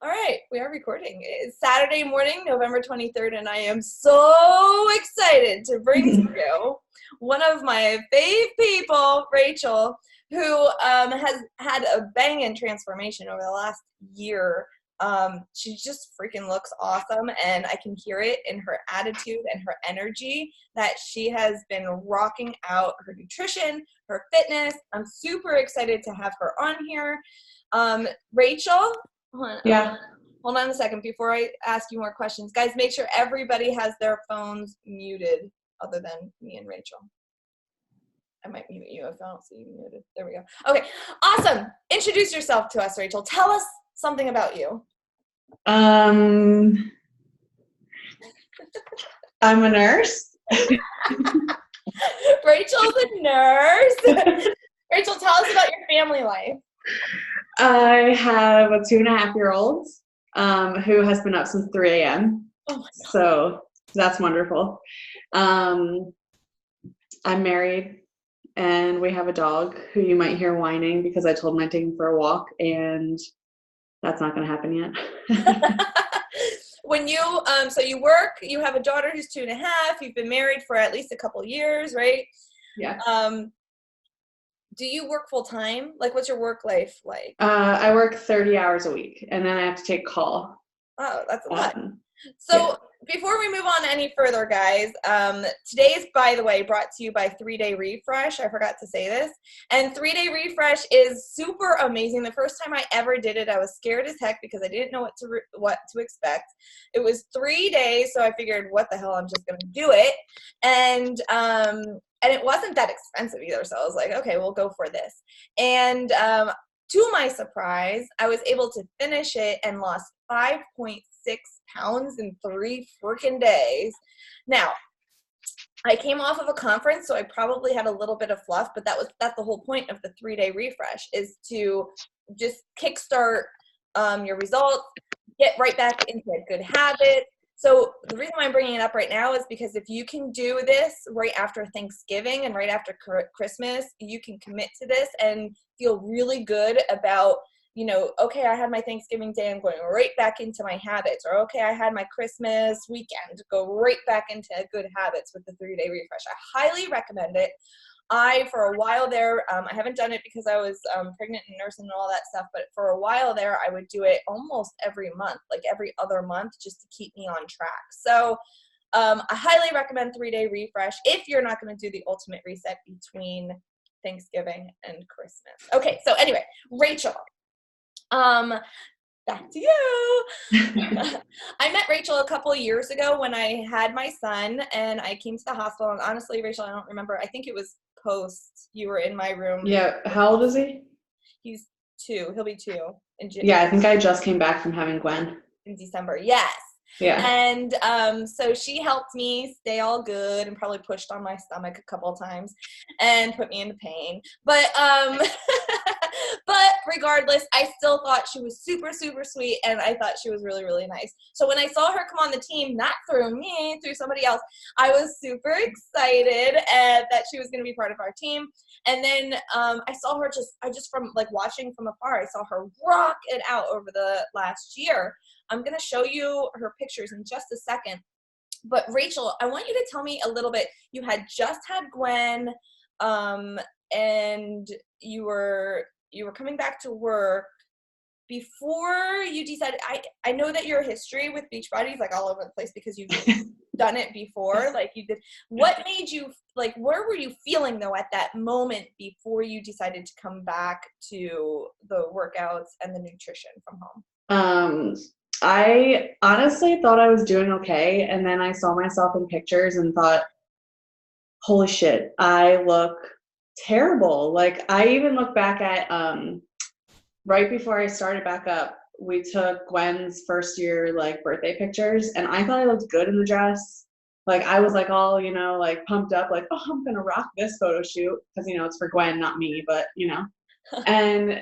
All right, we are recording. It's Saturday morning, November 23rd, and I am so excited to bring to you one of my fave people, Rachel, who has had a banging transformation over the last year. She just freaking looks awesome, and I can hear it in her attitude and her energy that she has been rocking out her nutrition, her fitness. I'm super excited to have her on here. Rachel, Yeah. hold on a second before I ask you more questions. Guys, make sure everybody has their phones muted other than me and Rachel. I might mute you if I don't see you muted. There we go. Okay, awesome. Introduce yourself to us, Rachel. Tell us something about you. I'm a nurse. Rachel's a nurse. Rachel, tell us about your family life. I have a 2.5-year-old who has been up since 3 a.m. Oh my God. So that's wonderful. I'm married and we have a dog who you might hear whining because I told him I'd take him for a walk, and that's not going to happen yet. When you, so you work, you have a daughter who's 2.5, you've been married for at least a couple years, right? Yeah. Do you work full time? Like, what's your work life like? I work 30 hours a week, and then I have to take call. Oh, that's a lot. So before we move on any further, guys, today is, by the way, brought to you by 3-Day Refresh. I forgot to say this. And 3-Day Refresh is super amazing. The first time I ever did it, I was scared as heck because I didn't know what to expect. It was 3 days, so I figured, what the hell, I'm just going to do it. And it wasn't that expensive either, so I was like, okay, we'll go for this. And to my surprise, I was able to finish it and lost 5.6 pounds in 3 freaking days. Now, I came off of a conference, so I probably had a little bit of fluff, but that's the whole point of the 3-Day Refresh, is to just kickstart your results, get right back into a good habit. So the reason why I'm bringing it up right now is because if you can do this right after Thanksgiving and right after Christmas, you can commit to this and feel really good about, you know, okay, I had my Thanksgiving day, I'm going right back into my habits. Or, okay, I had my Christmas weekend, go right back into good habits with the 3-Day Refresh. I highly recommend it. For a while there, I haven't done it because I was pregnant and nursing and all that stuff, but for a while there, I would do it almost every month, like every other month, just to keep me on track. So I highly recommend 3-Day Refresh if you're not going to do the ultimate reset between Thanksgiving and Christmas. Okay, so anyway, Rachel, back to you. I met Rachel a couple of years ago when I had my son, and I came to the hospital. And honestly, Rachel, I don't remember. I think it was post. You were in my room. Yeah. How old is he? He's 2. He'll be 2 in June. Yeah, I think I just came back from having Gwen. In December. Yes. Yeah. And so she helped me stay all good and probably pushed on my stomach a couple of times and put me into pain. But but regardless, I still thought she was super, super sweet, and I thought she was really, really nice. So when I saw her come on the team, not through me, through somebody else, I was super excited that she was going to be part of our team. And then I saw her just from like watching from afar, I saw her rock it out over the last year. I'm going to show you her pictures in just a second. But Rachel, I want you to tell me a little bit. You had just had Gwen, and you were coming back to work. Before you decided, I know that your history with Beachbody is like all over the place because you've done it before, like you did. What made you, like, where were you feeling though at that moment before you decided to come back to the workouts and the nutrition from home? I honestly thought I was doing okay, and then I saw myself in pictures and thought, holy shit, I look terrible. Like, I even look back at right before I started back up, we took Gwen's first year like birthday pictures, and I thought I looked good in the dress. Like, I was like all, you know, like pumped up, like, oh, I'm gonna rock this photo shoot because, you know, it's for Gwen, not me, but you know. And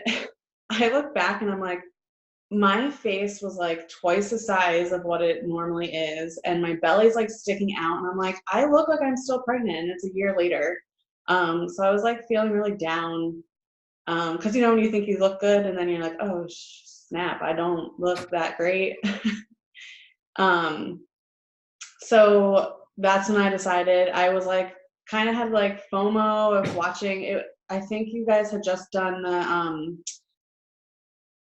I look back and I'm like, my face was like twice the size of what it normally is, and my belly's like sticking out, and I'm like, I look like I'm still pregnant, and it's a year later. So I was like feeling really down, because you know when you think you look good and then you're like, oh snap, I don't look that great. So that's when I decided. I was like, kind of had like FOMO of watching it. I think you guys had just done the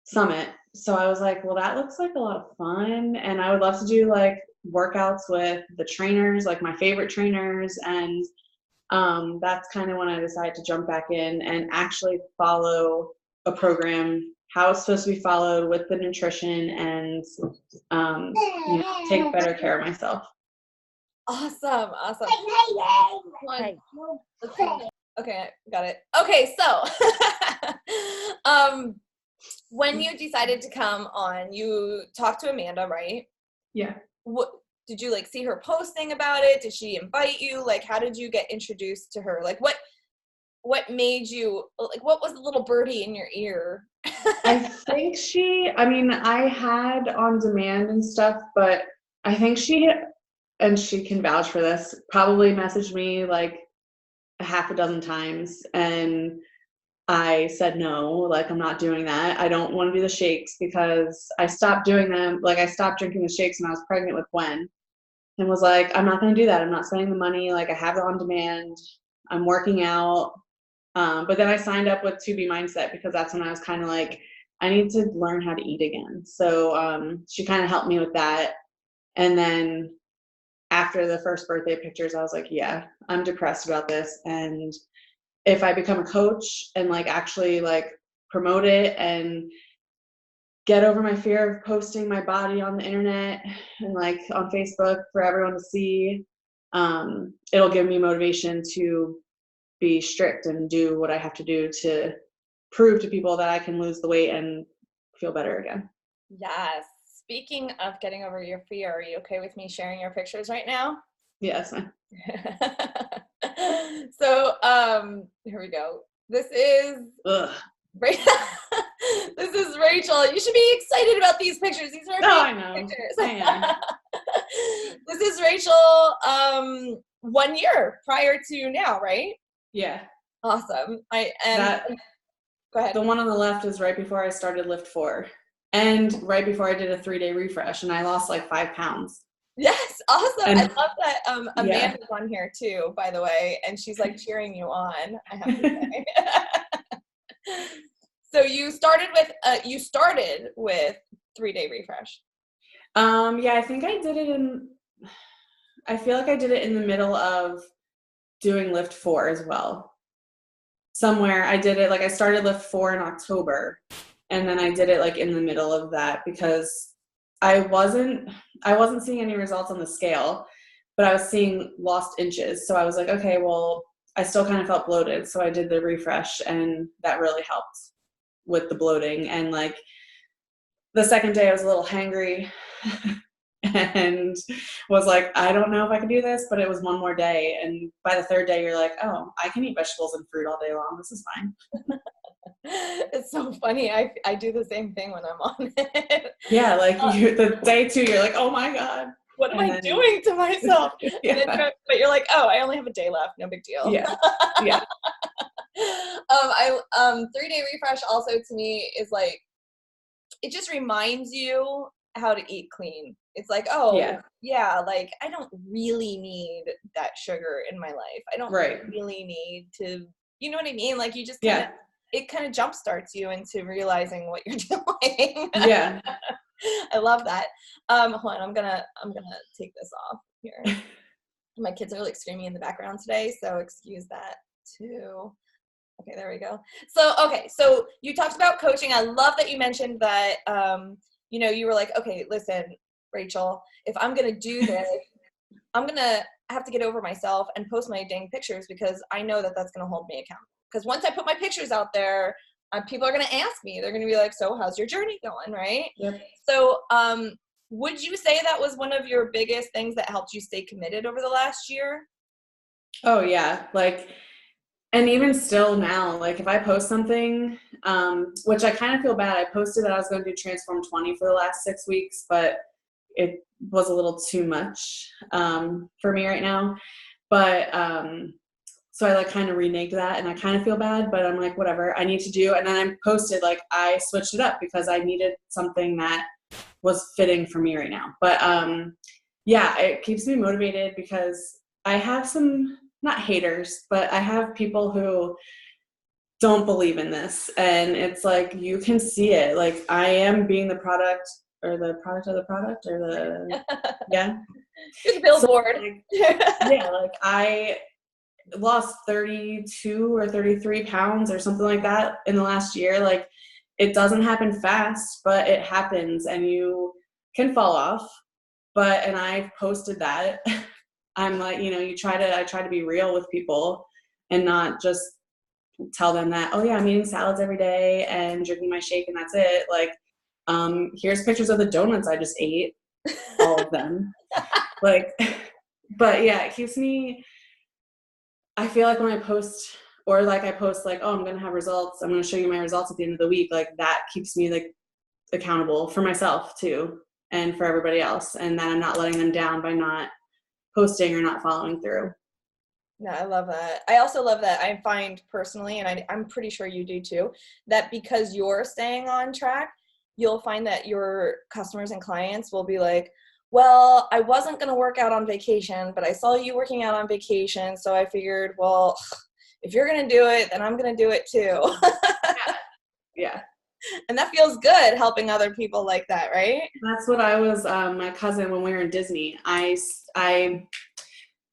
summit. So I was like, well, that looks like a lot of fun. And I would love to do like workouts with the trainers, like my favorite trainers. And that's kind of when I decided to jump back in and actually follow a program, how it's supposed to be followed with the nutrition and, take better care of myself. Awesome. One. Let's see. Okay, got it. Okay, so when you decided to come on, you talked to Amanda, right? Yeah. What did you like see her posting about it? Did she invite you? Like, how did you get introduced to her? Like, what made you like? What was the little birdie in your ear? I think I had on demand and stuff, but I think and she can vouch for this, probably messaged me like a half a dozen times, and I said no, like I'm not doing that. I don't want to do the shakes because I stopped doing them. Like I stopped drinking the shakes when I was pregnant with Gwen, and was like, I'm not going to do that. I'm not spending the money. Like I have it on demand. I'm working out. But then I signed up with 2B Mindset because that's when I was kind of like, I need to learn how to eat again. So she kind of helped me with that. And then after the first birthday pictures, I was like, yeah, I'm depressed about this. And if I become a coach and like actually like promote it and get over my fear of posting my body on the internet and like on Facebook for everyone to see, it'll give me motivation to be strict and do what I have to do to prove to people that I can lose the weight and feel better again. Yes. Speaking of getting over your fear, are you okay with me sharing your pictures right now? Yes. So, here we go. This is this is Rachel. You should be excited about these pictures. These are I know. pictures. I am. This is Rachel 1 year prior to now, right? Yeah. Awesome. Go ahead. The one on the left is right before I started Lift 4 and right before I did a 3-day refresh, and I lost like 5 pounds. Yes, awesome. I love that Amanda's Yeah. on here too, by the way, and she's like cheering you on, I have to say. So you started with 3-day refresh. Yeah, I think I feel like I did it in the middle of doing Lift 4 as well. Somewhere I did it, like I started Lift 4 in October, and then I did it like in the middle of that because I wasn't seeing any results on the scale, but I was seeing lost inches. So I was like, okay, well, I still kind of felt bloated. So I did the refresh, and that really helped with the bloating. And like the second day I was a little hangry and was like, I don't know if I can do this, but it was one more day. And by the third day, you're like, oh, I can eat vegetables and fruit all day long. This is fine. It's so funny. I do the same thing when I'm on it. Yeah, like the day 2, you're like, oh my God. What am I doing to myself? Yeah. But you're like, oh, I only have a day left. No big deal. Yeah. Yeah. 3-day refresh also to me is like, it just reminds you how to eat clean. It's like, oh, yeah, like I don't really need that sugar in my life. I don't really need to, you know what I mean? Like you just it kind of jumpstarts you into realizing what you're doing. Yeah. I love that. Hold on, I'm gonna take this off here. My kids are like screaming in the background today, so excuse that too. Okay, there we go. So you talked about coaching. I love that you mentioned that, you were like, okay, listen, Rachel, if I'm going to do this, I'm going to have to get over myself and post my dang pictures because I know that that's going to hold me accountable. Because once I put my pictures out there, people are going to ask me. They're going to be like, so how's your journey going, right? Yep. So would you say that was one of your biggest things that helped you stay committed over the last year? Oh, yeah. And even still now, like if I post something, which I kind of feel bad, I posted that I was going to do Transform 20 for the last 6 weeks, but it was a little too much for me right now. But So I like kind of reneged that, and I kind of feel bad, but I'm like, whatever, I need to do. And then I posted, like, I switched it up because I needed something that was fitting for me right now. But yeah, it keeps me motivated because I have some, not haters, but I have people who don't believe in this. And it's like, you can see it. Like, I am being the product, or the product of the product, or the, yeah. You're the billboard. So, like, yeah, like I lost 32 or 33 pounds or something like that in the last year. Like, it doesn't happen fast, but it happens, and you can fall off. But, and I posted that. I'm like, you know, I try to be real with people and not just tell them that, oh yeah, I'm eating salads every day and drinking my shake and that's it. Like, here's pictures of the donuts I just ate, all of them. Like, but yeah, it keeps me, I feel like when I post, or like I post like, oh, I'm going to have results, I'm going to show you my results at the end of the week, like that keeps me like accountable for myself too, and for everybody else, and that I'm not letting them down by not posting or not following through. No, I love that. I also love that I find personally, and I'm pretty sure you do too, that because you're staying on track, you'll find that your customers and clients will be like, well, I wasn't going to work out on vacation, but I saw you working out on vacation. So I figured, well, if you're going to do it, then I'm going to do it too. Yeah. And that feels good, helping other people like that, right? That's what I was, my cousin, when we were in Disney, I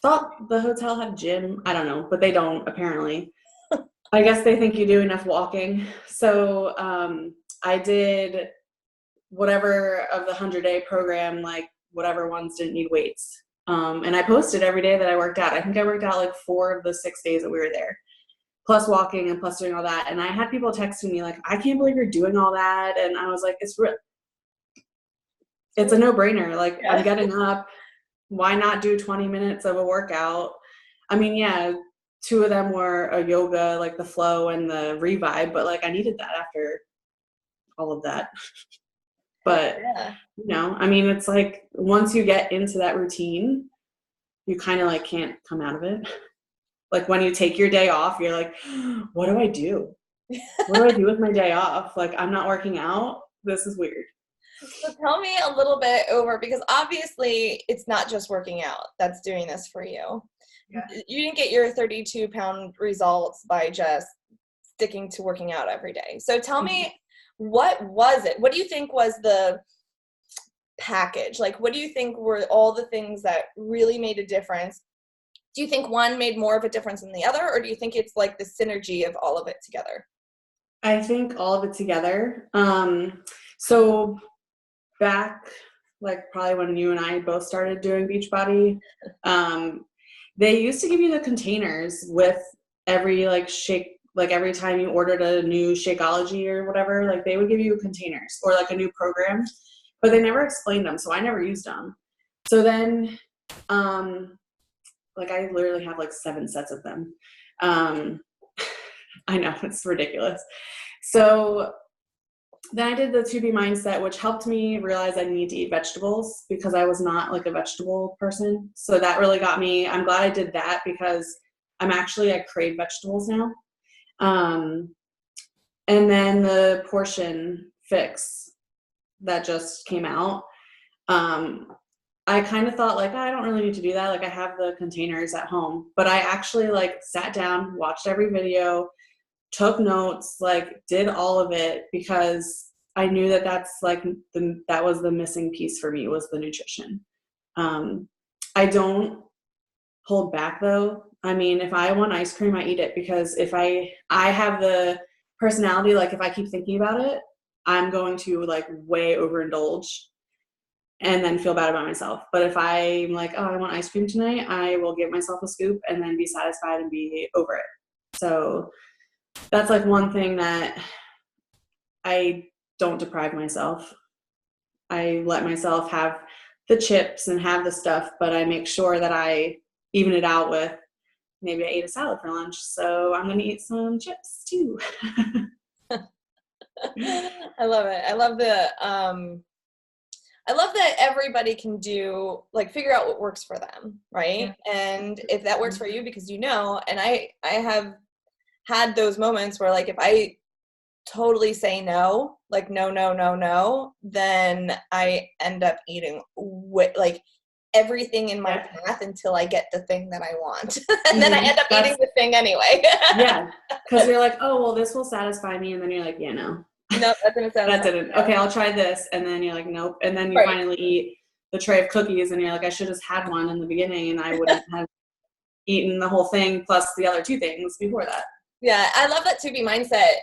thought the hotel had a gym. I don't know, but they don't, apparently. I guess they think you do enough walking. So I did whatever of the 100-day program, like whatever ones didn't need weights. And I posted every day that I worked out. I think I worked out like 4 of the 6 days that we were there, plus walking and plus doing all that. And I had people texting me like, I can't believe you're doing all that. And I was like, it's a no-brainer. Like, yeah. I'm getting up. Why not do 20 minutes of a workout? I mean, yeah, 2 of them were a yoga, like the flow and the revive, but like I needed that after all of that. But, yeah. You know, I mean, it's like once you get into that routine, you kind of like can't come out of it. Like when you take your day off, you're like, what do I do? What do I do with my day off? Like, I'm not working out. This is weird. So tell me a little bit over, because obviously it's not just working out that's doing this for you. Yeah. You didn't get your 32-pound results by just sticking to working out every day. So tell me, what was it? What do you think was the package? Like, what do you think were all the things that really made a difference? Do you think one made more of a difference than the other, or do you think it's like the synergy of all of it together? I think all of it together. So back, like probably when you and I both started doing Beachbody, they used to give you the containers with every like shake, like every time you ordered a new Shakeology or whatever, like they would give you containers or like a new program, but they never explained them, so I never used them. So then like I literally have like 7 sets of them. I know, it's ridiculous. So then I did the 2B mindset, which helped me realize I need to eat vegetables because I was not like a vegetable person. So that really got me. I'm glad I did that because I crave vegetables now. And then the portion fix that just came out. I kind of thought like, I don't really need to do that. Like I have the containers at home, but I actually like sat down, watched every video, took notes, like did all of it because I knew that that's like that was the missing piece for me, was the nutrition. I don't hold back though. I mean, if I want ice cream, I eat it because if I have the personality, like if I keep thinking about it, I'm going to like way overindulge and then feel bad about myself. But if I'm like, oh, I want ice cream tonight, I will give myself a scoop and then be satisfied and be over it. So that's like one thing that I don't deprive myself. I let myself have the chips and have the stuff, but I make sure that I even it out with maybe I ate a salad for lunch, so I'm going to eat some chips too. I love it. I love I love that everybody can do, like, figure out what works for them, right? Yeah. And if that works for you, because and I have had those moments where, like, if I totally say no, like, no, no, no, no, then I end up eating like everything in my path until I get the thing that I want. And then I end up eating the thing anyway. Yeah. Because you're like, oh, well, this will satisfy me. And then you're like, yeah, no. No, that didn't satisfy That didn't. Okay, I'll try this. And then you're like, nope. And then you Right. finally eat the tray of cookies and you're like, I should have had one in the beginning and I wouldn't have eaten the whole thing plus the other 2 things before that. Yeah, I love that 2B mindset.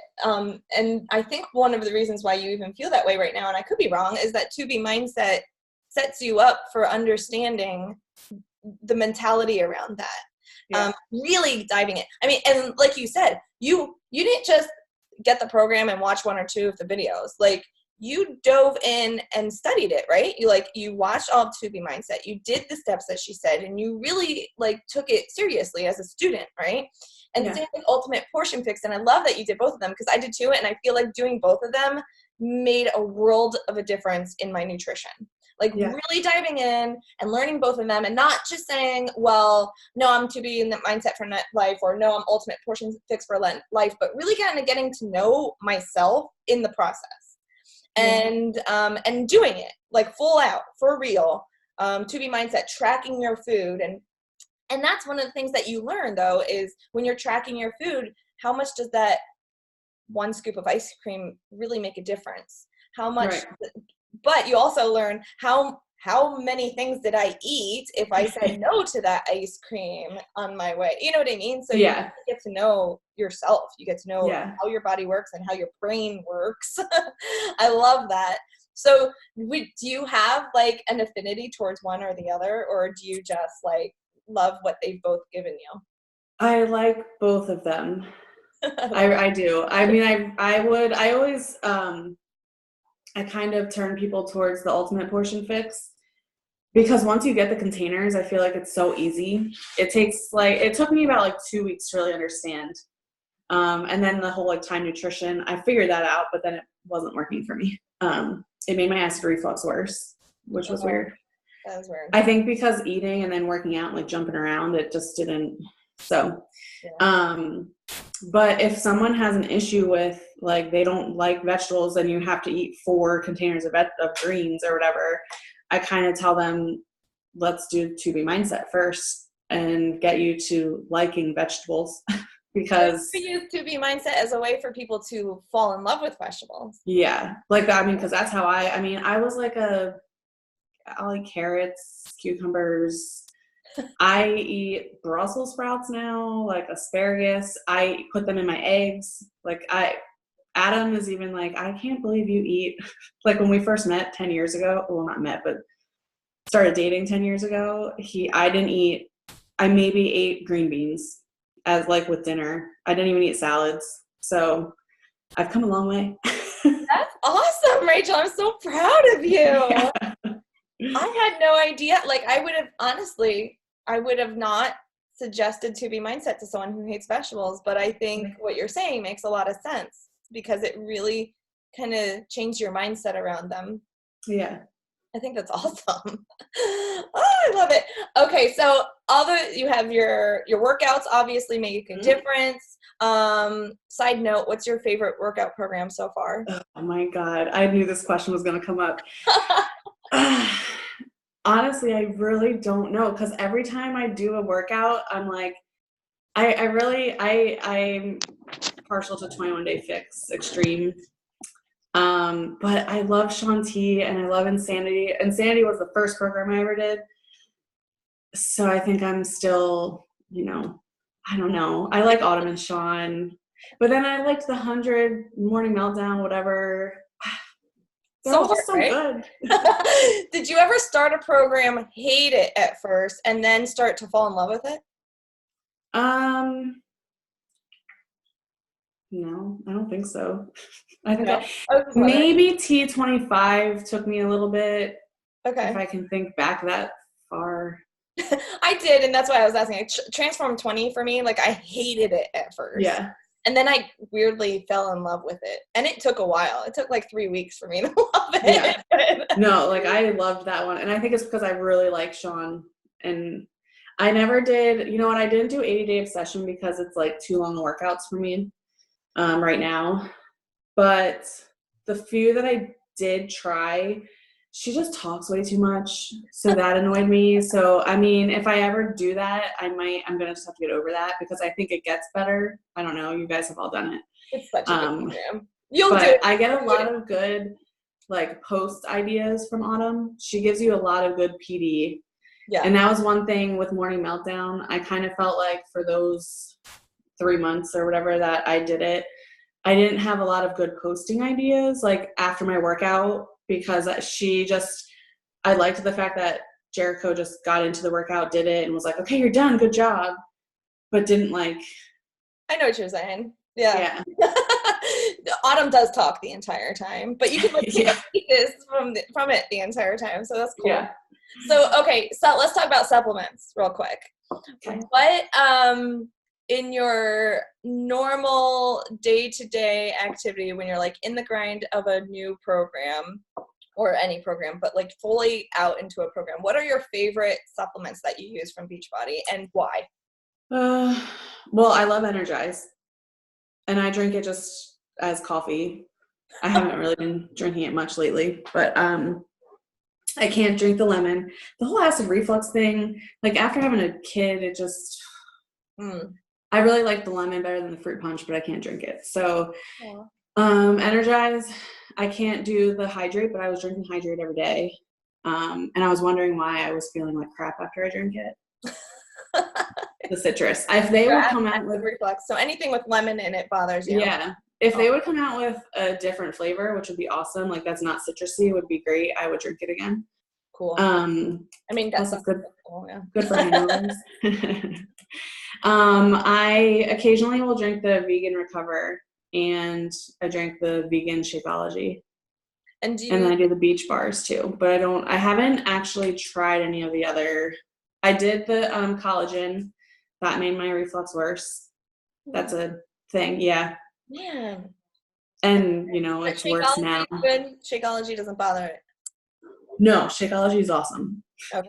And I think one of the reasons why you even feel that way right now, and I could be wrong, is that 2B mindset sets you up for understanding the mentality around that. Yeah. Really diving in. I mean, and like you said, you didn't just get the program and watch 1 or 2 of the videos. Like, you dove in and studied it, right? You watched all of 2B mindset. You did the steps that she said, and you really like took it seriously as a student, right? And same with Ultimate Portion Fix. And I love that you did both of them, because I did too. And I feel like doing both of them made a world of a difference in my nutrition. Like, really diving in and learning both of them, and not just saying, well, no, I'm 2B in the mindset for life, or no, I'm Ultimate Portion Fix for life, but really kind of getting to know myself in the process. And doing it like full out for real. 2B mindset, tracking your food, and that's one of the things that you learn, though, is when you're tracking your food, how much does that 1 scoop of ice cream really make a difference? How much? Right. But you also learn how many things did I eat if I said no to that ice cream on my way? You know what I mean? So you get to know yourself. You get to know how your body works and how your brain works. I love that. So do you have like an affinity towards one or the other, or do you just like love what they've both given you? I like both of them. I do. I mean, I always, I kind of turn people towards the Ultimate Portion Fix, because once you get the containers, I feel like it's so easy. It took me about like 2 weeks to really understand. And then the whole like time nutrition, I figured that out, but then it wasn't working for me. It made my acid reflux worse, which was weird. That was weird. I think because eating and then working out and like jumping around, it just didn't. So, but if someone has an issue with like they don't like vegetables and you have to eat 4 containers of greens or whatever, I kind of tell them, let's do 2B mindset first and get you to liking vegetables. Because we use 2B mindset as a way for people to fall in love with vegetables. Yeah, like I mean, because that's how I was like I like carrots, cucumbers. I eat Brussels sprouts now, like asparagus. I put them in my eggs. Like Adam is even like, I can't believe you eat. Like when we first met 10 years ago, well, not met, but started dating 10 years ago, I maybe ate green beans as like with dinner. I didn't even eat salads. So I've come a long way. That's awesome, Rachel. I'm so proud of you. Yeah. I had no idea. Like I would have not suggested 2B mindset to someone who hates vegetables, but I think what you're saying makes a lot of sense because it really kind of changed your mindset around them. Yeah. I think that's awesome. Oh, I love it. Okay, so you have your workouts obviously make a difference. Side note, what's your favorite workout program so far? Oh my God, I knew this question was going to come up. Honestly, I really don't know, because every time I do a workout, I'm like, I'm partial to 21 Day Fix Extreme. But I love Shaun T and I love Insanity. Insanity was the first program I ever did. So I think I'm still, I don't know. I like Autumn and Shaun, but then I liked the 100 Morning Meltdown, whatever. They're all just so good. Did you ever start a program, hate it at first, and then start to fall in love with it? No, I don't think so. I think maybe T25 took me a little bit. Okay. If I can think back that far. I did, and that's why I was asking. Transform 20 for me, like I hated it at first. Yeah. And then I weirdly fell in love with it. And it took a while. It took like 3 weeks for me to love it. Yeah. No, like I loved that one. And I think it's because I really like Sean. And I never did, you know what, I didn't do 80 Day Obsession because it's like too long workouts for me right now. But the few that I did try, she just talks way too much. So that annoyed me. So, I mean, if I ever do that, I'm going to just have to get over that because I think it gets better. I don't know. You guys have all done it. It's such a good program. You'll do But it. I get a lot of good, like, post ideas from Autumn. She gives you a lot of good PD. Yeah. And that was one thing with Morning Meltdown. I kind of felt like for those 3 months or whatever that I did it, I didn't have a lot of good posting ideas, like, after my workout. Because I liked the fact that Jericho just got into the workout, did it, and was like, okay, you're done, good job. But didn't like. I know what you're saying. Yeah. Autumn does talk the entire time, but you can like pieces from it the entire time. So that's cool. Yeah. So, okay, so let's talk about supplements real quick. Okay. What, in your normal day-to-day activity when you're like in the grind of a new program or any program, but like fully out into a program, what are your favorite supplements that you use from Beachbody and why? Well, I love Energize and I drink it just as coffee. I haven't really been drinking it much lately, but I can't drink the lemon. The whole acid reflux thing, like after having a kid, it just I really like the lemon better than the fruit punch, but I can't drink it. So, Energize. I can't do the hydrate, but I was drinking hydrate every day. And I was wondering why I was feeling like crap after I drank it. The citrus. If they would come out with reflux, so anything with lemon in it bothers you. Yeah. If they would come out with a different flavor, which would be awesome, like that's not citrusy, would be great. I would drink it again. Cool. I mean, that's good. Cool, yeah. Good for hangovers. I occasionally will drink the Vegan Recover, and I drink the Vegan Shakeology. And then I do the beach bars too, but I haven't actually tried any of the other. I did the collagen. That made my reflux worse. That's a thing, yeah. Man. And, it's worse now. Good? Shakeology doesn't bother it? No, Shakeology is awesome. Okay.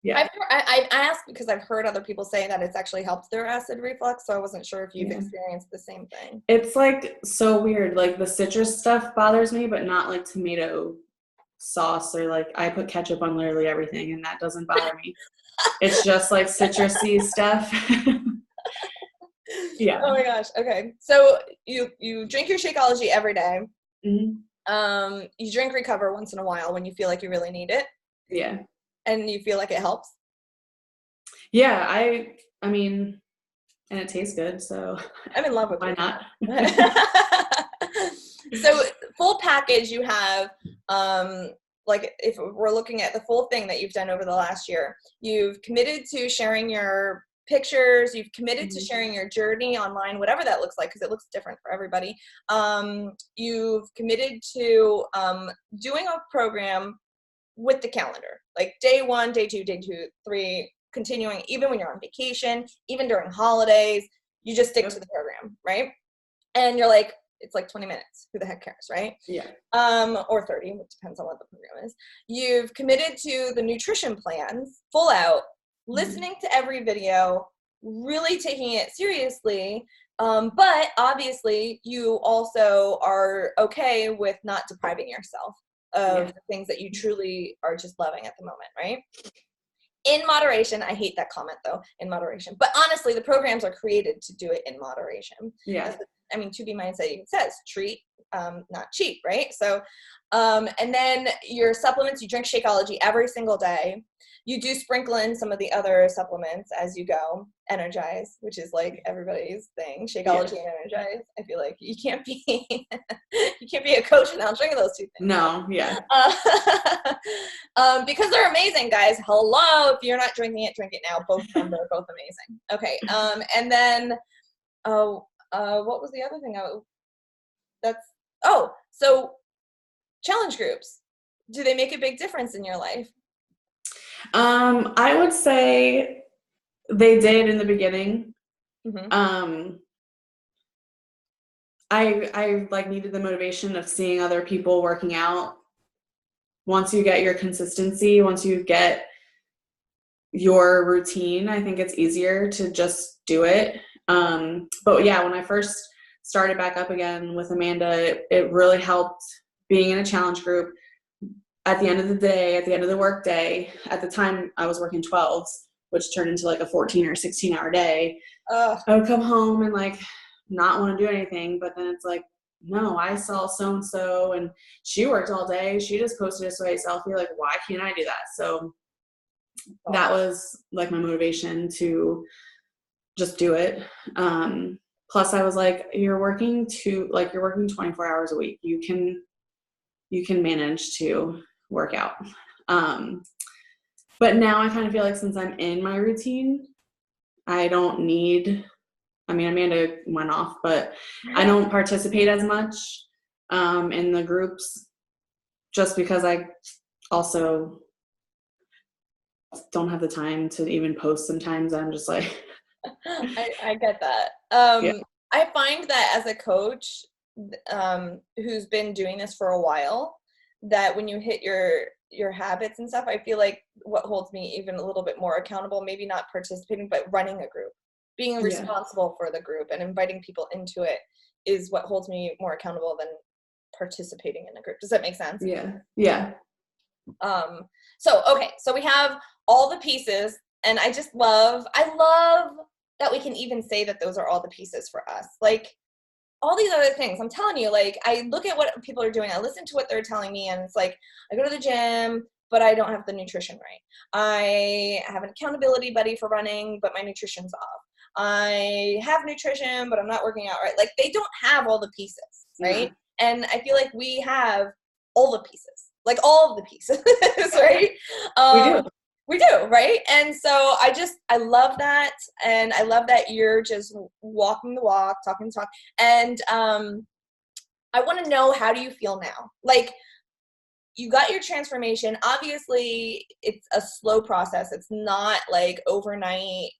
Yeah. I asked because I've heard other people say that it's actually helped their acid reflux, so I wasn't sure if you've experienced the same thing. It's like so weird. Like the citrus stuff bothers me, but not like tomato sauce or like I put ketchup on literally everything and that doesn't bother me. It's just like citrusy stuff. Yeah. Oh my gosh. Okay. So you drink your Shakeology every day. Mm-hmm. You drink Recover once in a while when you feel like you really need it. Yeah. And you feel like it helps? Yeah, I mean, and it tastes good, so I'm in love with why not? So full package you have, like if we're looking at the full thing that you've done over the last year, you've committed to sharing your pictures, you've committed to sharing your journey online, whatever that looks like, because it looks different for everybody. You've committed to doing a program with the calendar, like day 1, day 2, day 2, 3, continuing even when you're on vacation, even during holidays, you just stick to the program, right? And you're like, it's like 20 minutes. Who the heck cares, right? Yeah. Or 30, it depends on what the program is. You've committed to the nutrition plans, full out, listening to every video, really taking it seriously. But obviously, you also are okay with not depriving yourself of the things that you truly are just loving at the moment, right? In moderation. I hate that comment though, in moderation. But honestly, the programs are created to do it in moderation. Yeah. I mean, 2B Mindset even says treat, not cheat, right? So, and then your supplements, you drink Shakeology every single day. You do sprinkle in some of the other supplements as you go. Energize, which is like everybody's thing. Shakeology and Energize. I feel like you can't be a coach without drinking those two things. No, yeah. Because they're amazing, guys. Hello, if you're not drinking it, drink it now. Both of them are both amazing. Okay, and then what was the other thing? So challenge groups. Do they make a big difference in your life? I would say they did in the beginning. I like needed the motivation of seeing other people working out. Once you get your consistency, once you get your routine, I think it's easier to just do it. But yeah, when I first started back up again with Amanda, it really helped being in a challenge group. At the end of the day, at the end of the work day, at the time I was working 12s, which turned into like a 14 or 16-hour day. Ugh. I would come home and like not want to do anything, but then it's like, no, I saw so-and-so and she worked all day. She just posted a selfie. Like, why can't I do that? So that was like my motivation to just do it. Plus I was like, you're working 24 hours a week. You can manage to work out. But now I kind of feel like since I'm in my routine, I don't need, I mean, Amanda went off, but I don't participate as much in the groups just because I also don't have the time to even post sometimes. I'm just like, I get that. Yeah. I find that as a coach who's been doing this for a while, that when you hit your habits and stuff, I feel like what holds me even a little bit more accountable, maybe not participating, but running a group, being responsible for the group and inviting people into it is what holds me more accountable than participating in a group. Does that make sense? Yeah. So we have all the pieces, and I love that we can even say that those are all the pieces for us. Like all these other things, I'm telling you, like I look at what people are doing, I listen to what they're telling me, and it's like I go to the gym, but I don't have the nutrition right. I have an accountability buddy for running, but my nutrition's off. I have nutrition, but I'm not working out right. Like they don't have all the pieces, right? Yeah. And I feel like we have all the pieces, like all of the pieces, right? We do, right? And so I love that. And I love that you're just walking the walk, talking the talk. And I want to know, how do you feel now? Like, you got your transformation. Obviously, it's a slow process. It's not like overnight.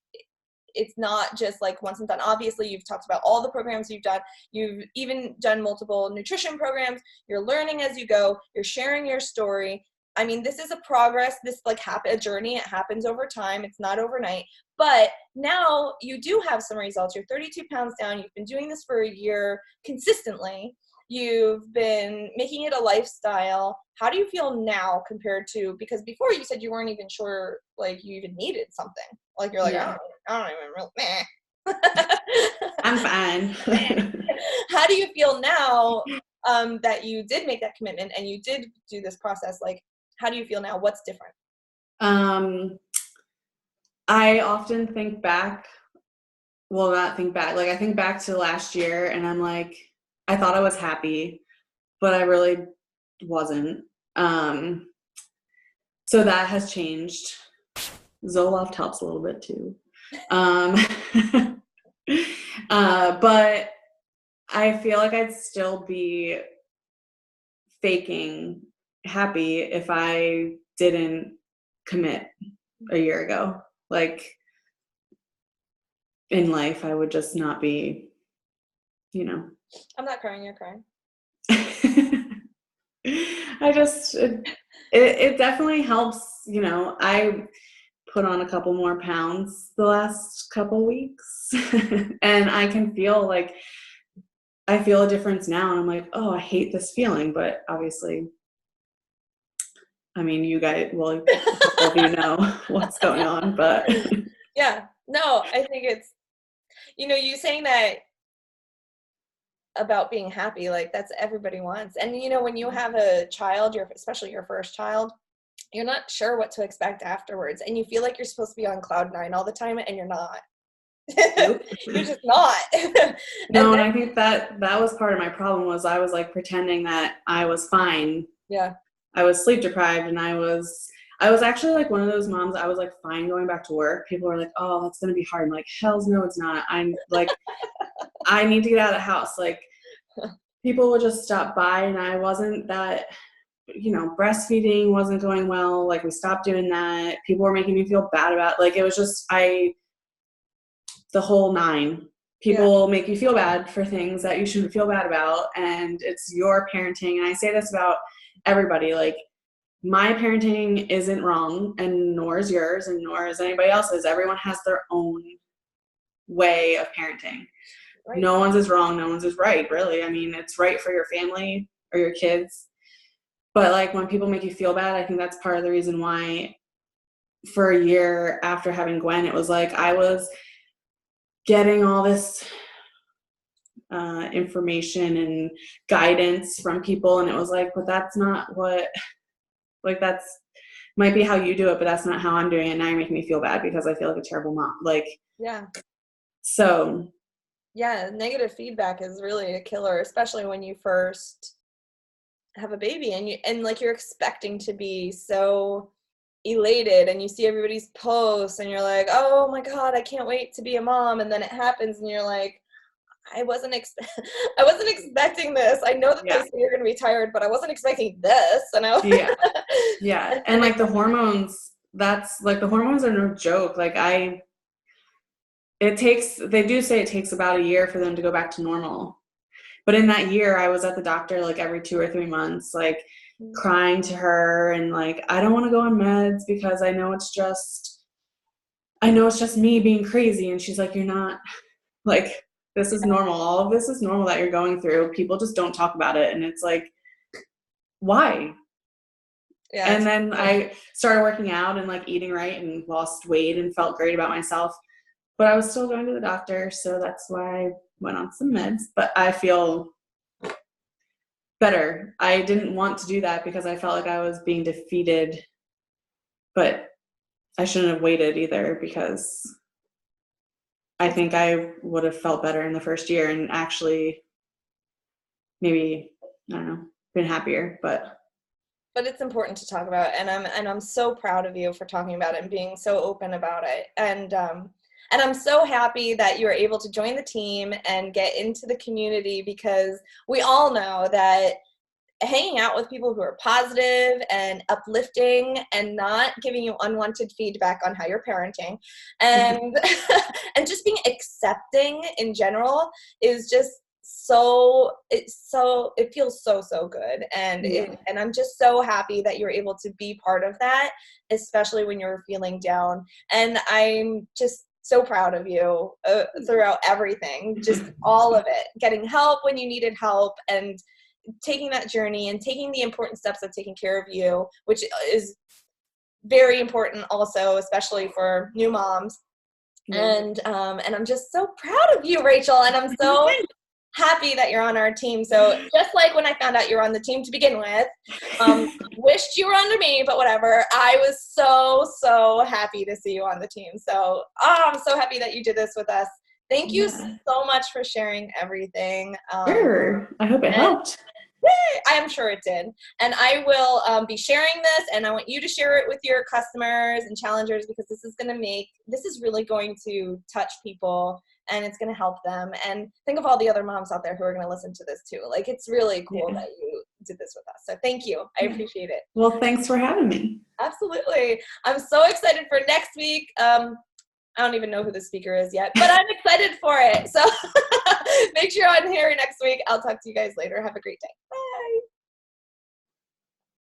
It's not just like once and done. Obviously, you've talked about all the programs you've done. You've even done multiple nutrition programs. You're learning as you go. You're sharing your story. I mean, this is a progress. This like a journey. It happens over time. It's not overnight. But now you do have some results. You're 32 pounds down. You've been doing this for a year consistently. You've been making it a lifestyle. How do you feel now compared to, because before you said you weren't even sure like you even needed something. Like you're like, I don't even really, I'm fine. How do you feel now that you did make that commitment and you did do this process? Like, how do you feel now? What's different? I often think back, well, not think back, like I think back to last year and I'm like, I thought I was happy, but I really wasn't. So that has changed. Zoloft helps a little bit too. But I feel like I'd still be faking happy if I didn't commit a year ago. Like in life, I would just not be, I'm not crying, you're crying. It definitely helps, I put on a couple more pounds the last couple weeks and I can feel like, I feel a difference now and I'm like, oh, I hate this feeling, but obviously, I mean, you guys, well, a couple of you know what's going on, but. Yeah, no, I think it's, you saying that about being happy, like that's everybody wants. And when you have a child, especially your first child, you're not sure what to expect afterwards. And you feel like you're supposed to be on cloud 9 all the time and you're not. Nope. You're just not. No, and I think that was part of my problem was I was like pretending that I was fine. Yeah. I was sleep deprived and I was actually like one of those moms. I was like fine going back to work. People were like, oh, that's going to be hard. I'm like, hells no, it's not. I'm like, I need to get out of the house. Like people would just stop by and I wasn't that, breastfeeding wasn't going well. Like we stopped doing that. People were making me feel bad about it. Like it was just, the whole 9. People make you feel bad for things that you shouldn't feel bad about, and it's your parenting. And I say this about everybody, like, my parenting isn't wrong, and nor is yours, and nor is anybody else's. Everyone has their own way of parenting. Right. No one's is wrong, no one's is right, really. I mean, it's right for your family or your kids. But like, when people make you feel bad, I think that's part of the reason why for a year after having Gwen, it was like I was getting all this information and guidance from people, and it was like, but that's not what, like, that's might be how you do it, but that's not how I'm doing it. Now you're making me feel bad because I feel like a terrible mom. Like, yeah. So. Yeah, negative feedback is really a killer, especially when you first have a baby and like you're expecting to be so elated, and you see everybody's posts and you're like, oh my God, I can't wait to be a mom. And then it happens and you're like, I wasn't expecting this. I know that they say you're going to be tired, but I wasn't expecting this. And yeah. And like the hormones, that's like, the hormones are no joke. Like they do say it takes about a year for them to go back to normal. But in that year, I was at the doctor like every 2 or 3 months, like crying to her and like, I don't want to go on meds because I know it's just me being crazy. And she's like, you're not, like, this is normal. All of this is normal that you're going through. People just don't talk about it. And it's like, why? Yeah. And then I started working out and like eating right and lost weight and felt great about myself. But I was still going to the doctor, so that's why I went on some meds. But I feel better. I didn't want to do that because I felt like I was being defeated. But I shouldn't have waited either, because I think I would have felt better in the first year and actually maybe, I don't know, been happier. But it's important to talk about, and I'm so proud of you for talking about it and being so open about it. And I'm so happy that you were able to join the team and get into the community, because we all know that hanging out with people who are positive and uplifting and not giving you unwanted feedback on how you're parenting and and just being accepting in general is just it feels so good. And and I'm just so happy that you're able to be part of that, especially when you're feeling down. And I'm just so proud of you throughout everything, just all of it, getting help when you needed help and taking that journey and taking the important steps of taking care of you, which is very important also, especially for new moms. And I'm just so proud of you, Rachel, and I'm so happy that you're on our team. So just like when I found out you're on the team to begin with, wished you were under me, but whatever. I was so happy to see you on the team. So I'm so happy that you did this with us. Thank you so much for sharing everything. Sure. I hope it helped. I am sure it did. And I will be sharing this, and I want you to share it with your customers and challengers, because this is really going to touch people, and it's going to help them. And think of all the other moms out there who are going to listen to this too. Like, it's really cool that you did this with us. So thank you. I appreciate it. Well, thanks for having me. Absolutely. I'm so excited for next week. I don't even know who the speaker is yet, but I'm excited for it. So make sure you're on here next week. I'll talk to you guys later. Have a great day.